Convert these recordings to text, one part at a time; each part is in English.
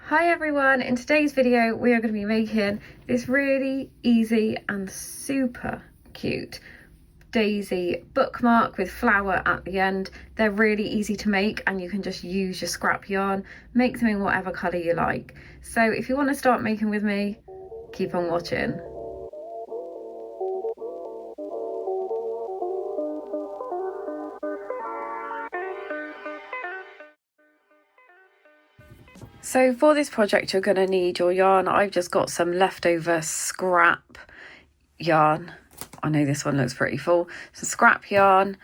Hi everyone, in today's video we are going to be making this really easy and super cute daisy bookmark with flower at the end. They're really easy to make and you can just use your scrap yarn, make them in whatever colour you like. So if you want to start making with me, keep on watching. So for this project you're going to need your yarn. I've just got some leftover scrap yarn. I know this one looks pretty full. Some scrap yarn,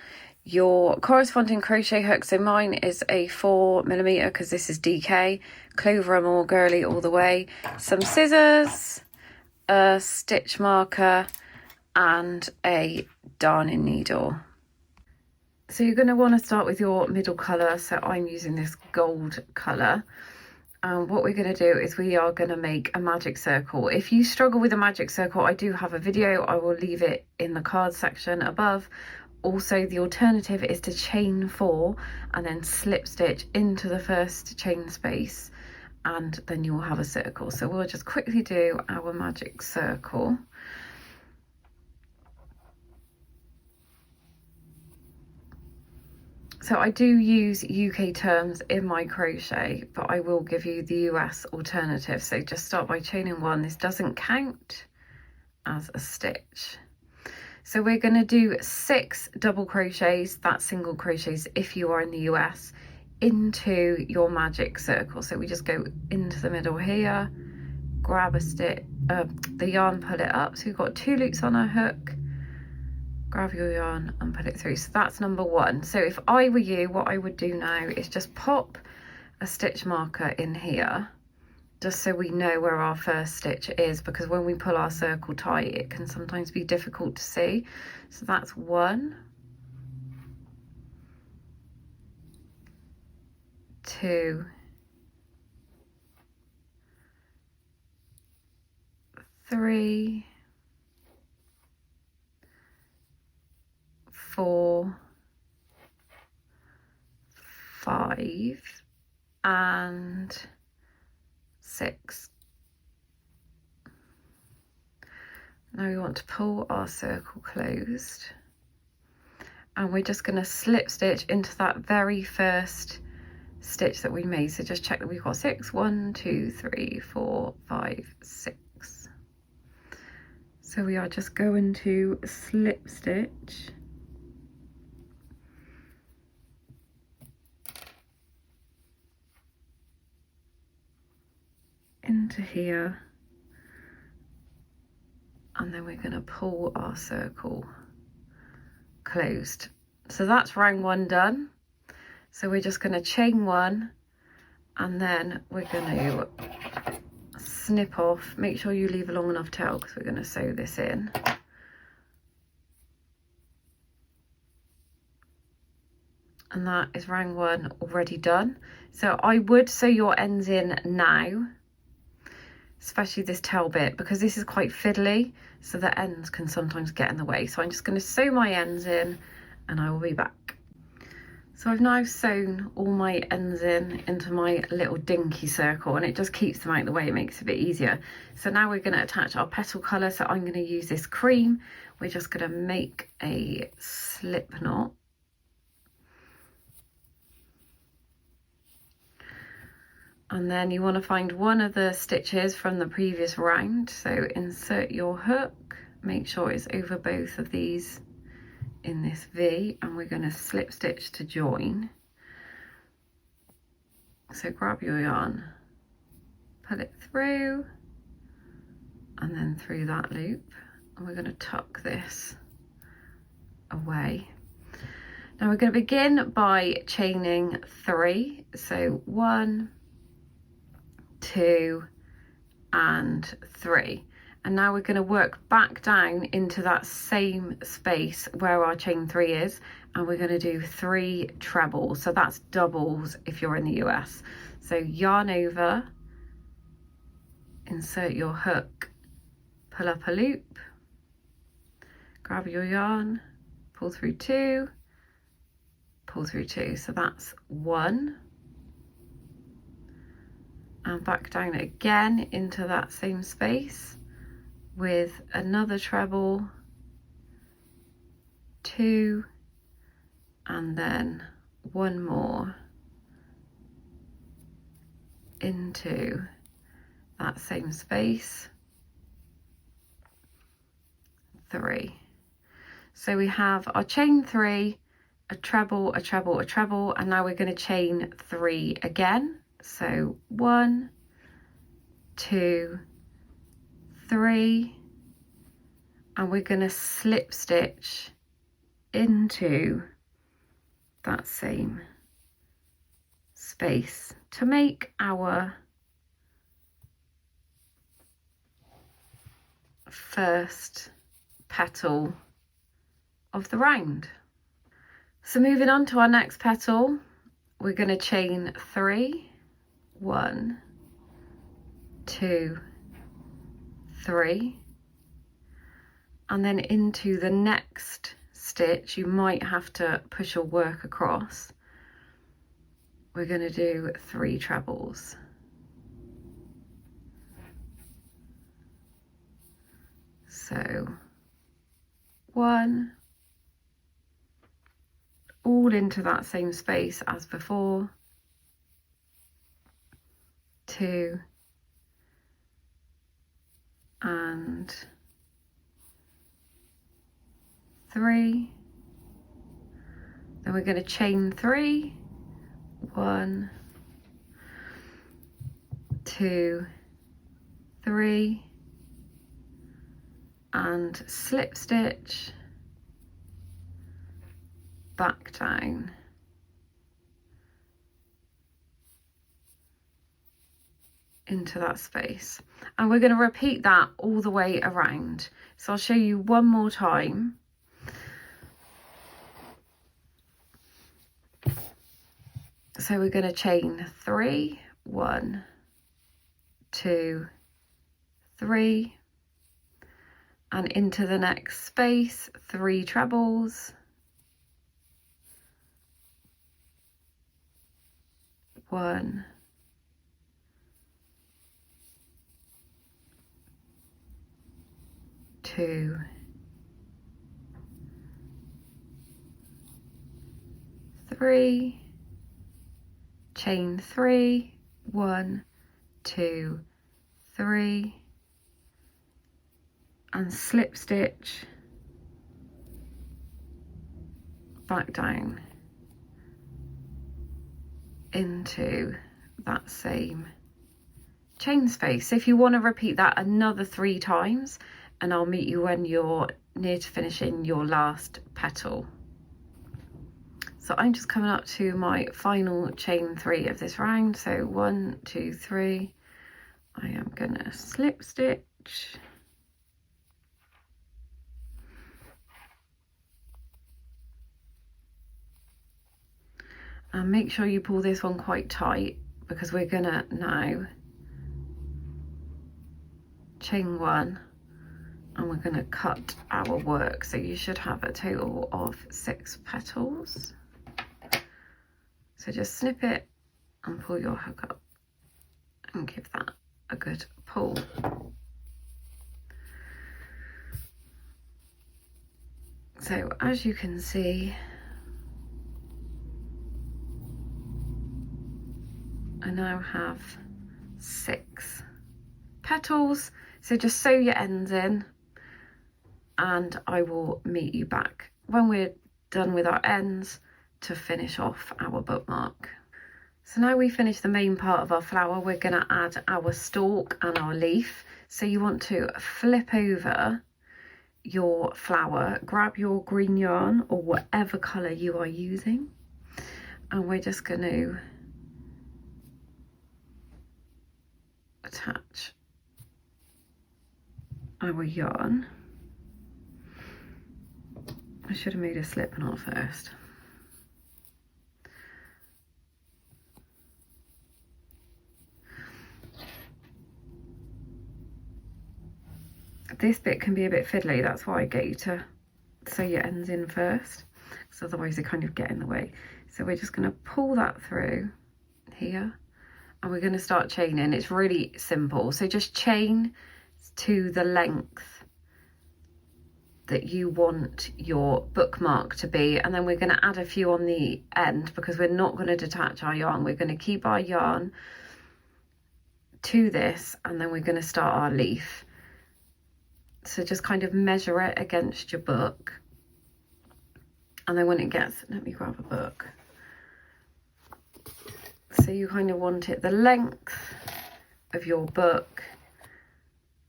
your corresponding crochet hook. So mine is a 4mm because this is DK. Clover are more girly all the way. Some scissors, a stitch marker and a darning needle. So you're going to want to start with your middle colour. So I'm using this gold colour. And what we're going to do is we are going to make a magic circle. If you struggle with a magic circle, I do have a video. I will leave it in the card section above. Also, the alternative is to chain 4 and then slip stitch into the first chain space, and then you will have a circle. So we'll just quickly do our magic circle. So I do use UK terms in my crochet, but I will give you the US alternative. So just start by chaining 1. This doesn't count as a stitch. So we're going to do 6 double crochets, that's single crochets if you are in the US, into your magic circle. So we just go into the middle here, grab a stitch, the yarn, pull it up. So we've got 2 loops on our hook. Grab your yarn and put it through. So that's number 1. So if I were you, what I would do now is just pop a stitch marker in here, just so we know where our first stitch is, because when we pull our circle tight it can sometimes be difficult to see. So that's 1, 2, 3, 4, 5 and 6. Now we want to pull our circle closed and we're just going to slip stitch into that very first stitch that we made. So just check that we've got 6. 1, 2, 3, 4, 5, 6. So we are just going to slip stitch into here, and then we're going to pull our circle closed. So that's round 1 done. So we're just going to chain 1 and then we're going to snip off. Make sure you leave a long enough tail because we're going to sew this in. And that is round 1 already done. So I would sew your ends in now, especially this tail bit, because this is quite fiddly, so the ends can sometimes get in the way. So I'm just going to sew my ends in and I will be back. So I've now sewn all my ends in into my little dinky circle, and it just keeps them out of the way, it makes it a bit easier. So now we're going to attach our petal colour. So I'm going to use this cream. We're just going to make a slip knot. And then you want to find one of the stitches from the previous round. So insert your hook, make sure it's over both of these in this V, and we're going to slip stitch to join. So grab your yarn, pull it through, and then through that loop, and we're going to tuck this away. Now we're going to begin by chaining 3. So 1, 2 and 3, and now we're going to work back down into that same space where our chain 3 is, and we're going to do 3 trebles. So that's doubles if you're in the US. So yarn over, insert your hook, pull up a loop, grab your yarn, pull through 2, pull through 2. So that's 1, and back down again into that same space with another treble, 2, and then 1 more into that same space, 3. So we have our chain 3, a treble, a treble, a treble, and now we're going to chain 3 again. So 1, 2, 3, and we're going to slip stitch into that same space to make our first petal of the round. So moving on to our next petal, we're going to chain 3, 1, 2, 3, and then into the next stitch you might have to push your work across. We're going to do 3 trebles. So 1, all into that same space as before, 2, and 3. Then we're going to chain 3, 1, 2, 3, and slip stitch back down into that space, and we're going to repeat that all the way around. So I'll show you one more time. So we're going to chain 3, 1, 2, 3, and into the next space 3 trebles, 1, 2, 3, chain 3, 1, 2, 3, and slip stitch back down into that same chain space. If you want to repeat that another 3 times, and I'll meet you when you're near to finishing your last petal. So I'm just coming up to my final chain 3 of this round. So 1, 2, 3. I am gonna slip stitch, and make sure you pull this one quite tight, because we're gonna now chain 1 and we're gonna cut our work. So you should have a total of 6 petals. So just snip it and pull your hook up and give that a good pull. So as you can see, I now have 6 petals. So just sew your ends in, and I will meet you back when we're done with our ends to finish off our bookmark. So now we finish the main part of our flower, we're going to add our stalk and our leaf. So you want to flip over your flower, grab your green yarn or whatever colour you are using, and we're just going to attach our yarn. I should have made a slip knot first. This bit can be a bit fiddly, that's why I get you to sew your ends in first, because otherwise they kind of get in the way. So we're just going to pull that through here and we're going to start chaining. It's really simple. So just chain to the length that you want your bookmark to be, and then we're going to add a few on the end because we're not going to detach our yarn. We're going to keep our yarn to this, and then we're going to start our leaf. So just kind of measure it against your book, and then when it gets, let me grab a book. So you kind of want it the length of your book,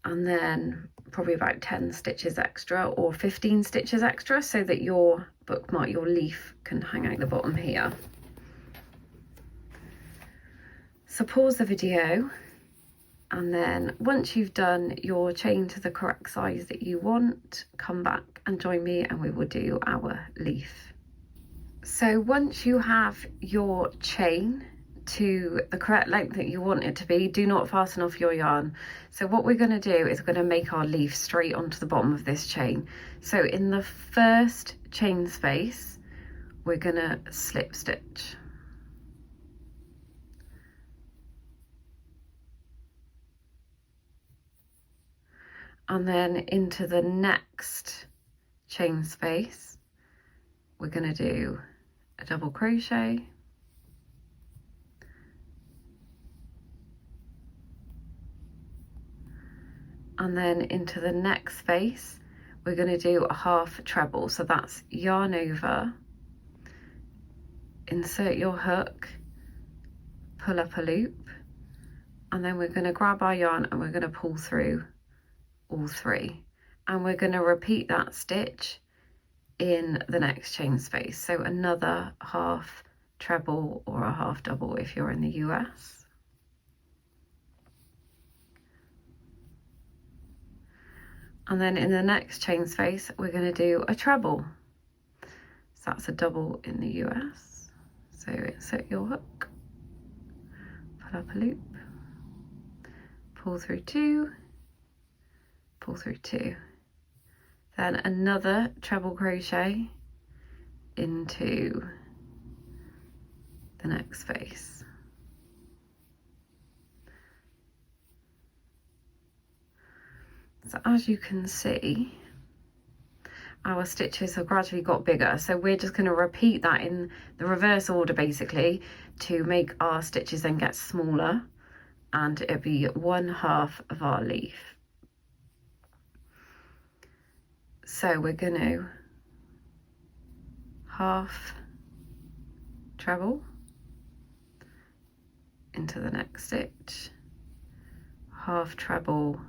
and then probably about 10 stitches extra or 15 stitches extra so that your bookmark, your leaf, can hang out the bottom here. So pause the video, and then once you've done your chain to the correct size that you want, come back and join me and we will do our leaf. So once you have your chain to the correct length that you want it to be, do not fasten off your yarn. So what we're going to do is we're going to make our leaf straight onto the bottom of this chain. So in the first chain space, we're going to slip stitch. And then into the next chain space, we're going to do a double crochet, and then into the next space we're going to do a half treble. So that's yarn over, insert your hook, pull up a loop, and then we're going to grab our yarn and we're going to pull through all three, and we're going to repeat that stitch in the next chain space. So another half treble or a half double if you're in the US. And then in the next chain space, we're going to do a treble. So that's a double in the US. So insert your hook, pull up a loop, pull through two, pull through two. Then another treble crochet into the next space. So as you can see, our stitches have gradually got bigger. So we're just going to repeat that in the reverse order basically to make our stitches then get smaller, and it'll be 1/2 of our leaf. So we're going to half treble into the next stitch, half treble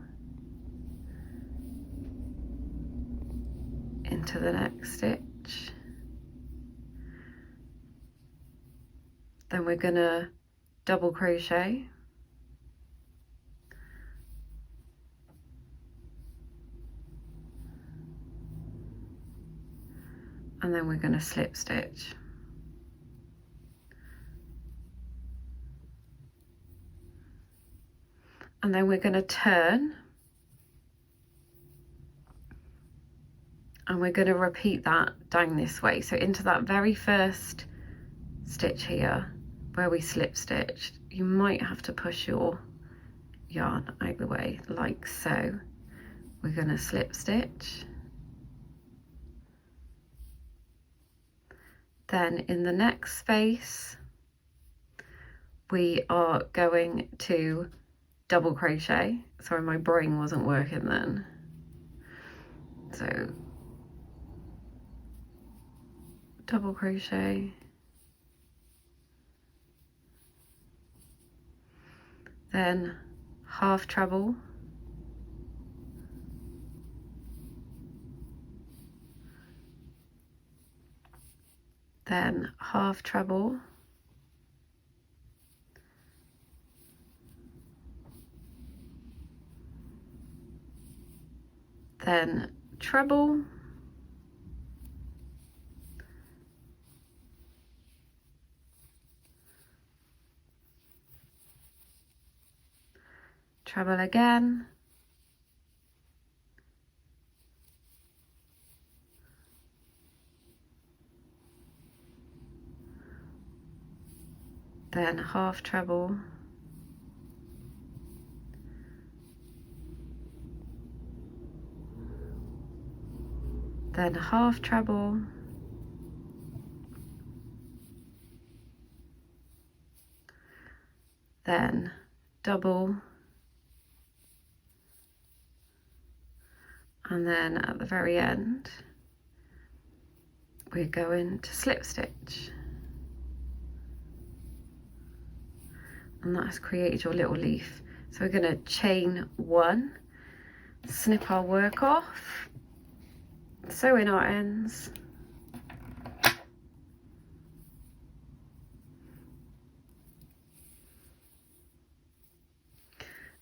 into the next stitch, then we're going to double crochet, and then we're going to slip stitch. And then we're going to turn, and we're going to repeat that down this way. So into that very first stitch here where we slip stitched, you might have to push your yarn out the way like so. We're going to slip stitch. Then in the next space, we are going to double crochet. Sorry, my brain wasn't working then. So double crochet, then half treble, then half treble, then treble, treble again, then half treble, then half treble, then double, and then at the very end we're going to slip stitch, and that has created your little leaf. So we're going to chain one, snip our work off, sew in our ends,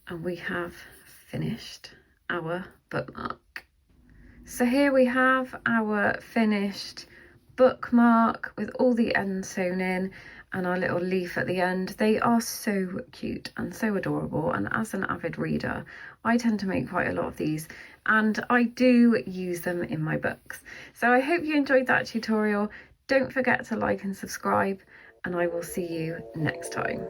and we have finished our bookmark. So here we have our finished bookmark with all the ends sewn in and our little leaf at the end. They are so cute and so adorable, and as an avid reader I tend to make quite a lot of these and I do use them in my books. So I hope you enjoyed that tutorial. Don't forget to like and subscribe, and I will see you next time.